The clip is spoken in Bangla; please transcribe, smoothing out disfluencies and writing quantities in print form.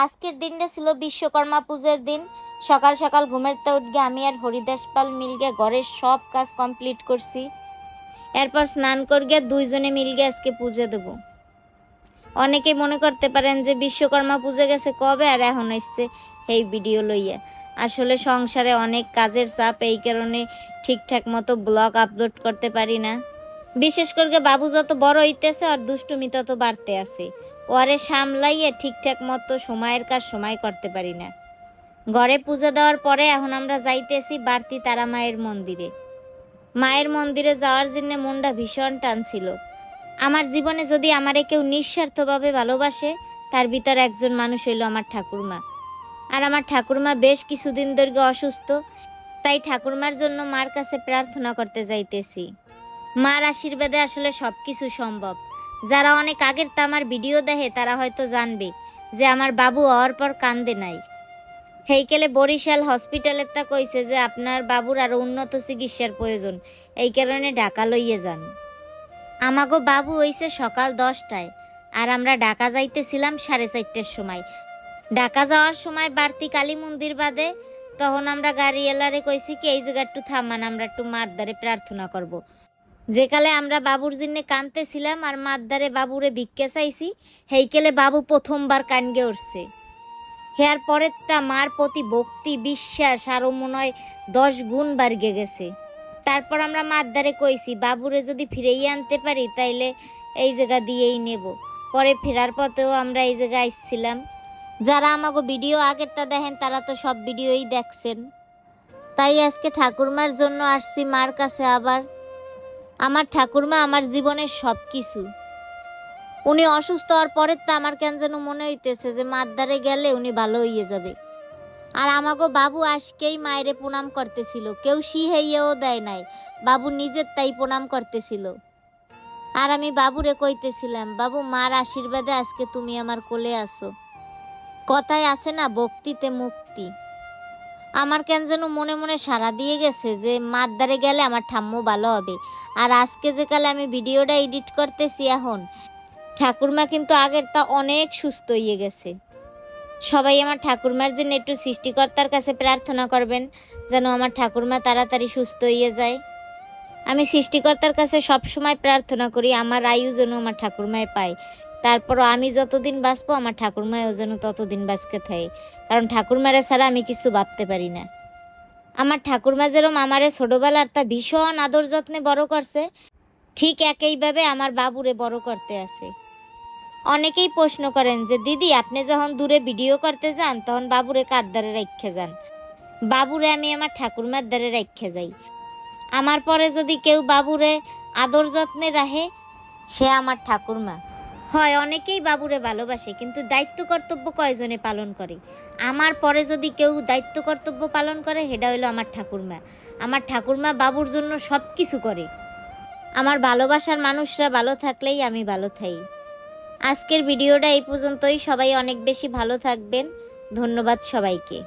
আজকের দিনটা ছিল বিশ্বকর্মা পূজার দিন। সকাল সকাল ঘুমের তে উঠে আমি আর হরিদাস পাল মিলগে ঘরের সব কাজ কমপ্লিট করছি। এরপর স্নান করিয়ে দুইজনে মিলগে আজকে পূজা দেব। অনেকে মনে করতে পারেন যে বিশ্বকর্মা পূজা গেছে কবে আর এখন আসছে এই ভিডিও লইয়া। আসলে সংসারে অনেক কাজের চাপ, এই কারণে ঠিকঠাক মতো ব্লগ আপলোড করতে পারি না। বিশেষ করে বাবু যত বড় হইতেছে আর দুষ্টুমি তত বাড়তে আছে, ওরে সামলাইয়ে ঠিকঠাক মতো সময়ের কাজ সময় করতে পারি না। ঘরে পূজা দেওয়ার পরে এখন আমরা যাইতেছি বাড়তি তারা মায়ের মন্দিরে। মায়ের মন্দিরে যাওয়ার জন্য মনটা ভীষণ টানছিল। আমার জীবনে যদি আমারে কেউ নিঃস্বার্থভাবে ভালোবাসে তার ভিতর একজন মানুষ হইল আমার ঠাকুরমা। আর আমার ঠাকুরমা বেশ কিছুদিন ধরে অসুস্থ, তাই ঠাকুরমার জন্য মার কাছে প্রার্থনা করতে যাইতেছি। মার আশীর্বাদে আসলে সব কিছু সম্ভব। যারা অনেক আগের তা আমার ভিডিও দেখে তারা হয়তো জানবে যে আমার বাবু হওয়ার পর কান্দে নাই। হেইকেলে বরিশাল হসপিটালের তা কইছে যে আপনার বাবুর আরো উন্নত চিকিৎসার প্রয়োজন, এই কারণে ঢাকা লইয়ে যান। আমাগো বাবু হইছে সকাল 10টায় আর আমরা ঢাকা যাইতেছিলাম 4:30টার সময়। ঢাকা যাওয়ার সময় বাড়তি কালী মন্দির বাদে তখন আমরা গাড়ি এলারে কইছি কি এই জায়গা একটু থামান, আমরা একটু মার দ্বারে প্রার্থনা করব। যেকালে আমরা বাবুর জন্য কাঁদতেছিলাম আর মার দ্বারে বাবুরে ভিক্ষা চাইছি, হেইকেলে বাবু প্রথমবার কানগে উঠছে। হেয়ার পরের তা মার প্রতি ভক্তি বিশ্বাস আরও মনে হয় 10 গুণ বাড়গে গেছে। তারপর আমরা মার দ্বারে কইছি বাবুরে যদি ফিরেই আনতে পারি তাইলে এই জায়গা দিয়েই নেব। পরে ফেরার পথেও আমরা এই জায়গায় আসছিলাম। যারা আমাকে ভিডিও আগেরটা দেখেন তারা তো সব ভিডিওই দেখছেন। তাই আজকে ঠাকুরমার জন্য আসছি মার কাছে আবার। আমার ঠাকুরমা আমার জীবনের সব কিছু। উনি অসুস্থ হওয়ার পরের তা আমার কেন যেন মনে হইতেছে যে মার দ্বারে গেলে উনি ভালো হইয়ে যাবে। আর আমাগো বাবু আজকেই মায়েরে প্রণাম করতেছিল, কেউ শিহাইয়াও দেয় নাই, বাবু নিজের তাই প্রণাম করতেছিল। আর আমি বাবুরে কইতেছিলাম, বাবু মার আশীর্বাদে আজকে তুমি আমার কোলে আসো। কথায় আছে না ভক্তিতে মুক্তি। আমার কেন যেন মনে মনে সাড়া দিয়ে গেছে যে মার দ্বারে গেলে আমার ঠাম্মু ভালো হবে। আর আজকে যে কালে আমি ভিডিওটা এডিট করতেছি এখন, ঠাকুরমা কিন্তু আগের তা অনেক সুস্থ হয়ে গেছে। সবাই আমার ঠাকুরমার জন্য একটু সৃষ্টিকর্তার কাছে প্রার্থনা করবেন যেন আমার ঠাকুরমা তাড়াতাড়ি সুস্থ হয়ে যায়। আমি সৃষ্টিকর্তার কাছে সবসময় প্রার্থনা করি আমার আয়ু যেন আমার ঠাকুরমায় পায়। তারপরও আমি যতদিন বাঁচবো আমার ঠাকুরমায়ও যেন ততদিন বাঁচতে থাকে, কারণ ঠাকুরমারে ছাড়া আমি কিছু ভাবতে পারি না। আমার ঠাকুরমা যেরকম আমারে ছোটবেলার তা ভীষণ আদর যত্নে বড় করছে, ঠিক একইভাবে আমার বাবুরে বড় করতে আছে। অনেকেই প্রশ্ন করেন যে দিদি আপনি যখন দূরে ভিডিও করতে যান তখন বাবুরে কার দ্বারে রেখে যান? বাবুরে আমি আমার ঠাকুরমার দ্বারে রেখে যাই। আমার পরে যদি কেউ বাবুরে আদর যত্নে রাখে সে আমার ঠাকুরমা হয়। অনেকেই বাবুরে ভালোবাসে, কিন্তু দায়িত্ব কর্তব্য কয়জনে পালন করে? আমার পরে যদি কেউ দায়িত্ব কর্তব্য পালন করে সেটা হইলো আমার ঠাকুরমা। আমার ঠাকুরমা বাবুর জন্য সব কিছু করে। আমার ভালোবাসার মানুষরা ভালো থাকলেই আমি ভালো থাকি। আজকের ভিডিওটা এই পর্যন্তই। সবাই অনেক বেশি ভালো থাকবেন। ধন্যবাদ সবাইকে।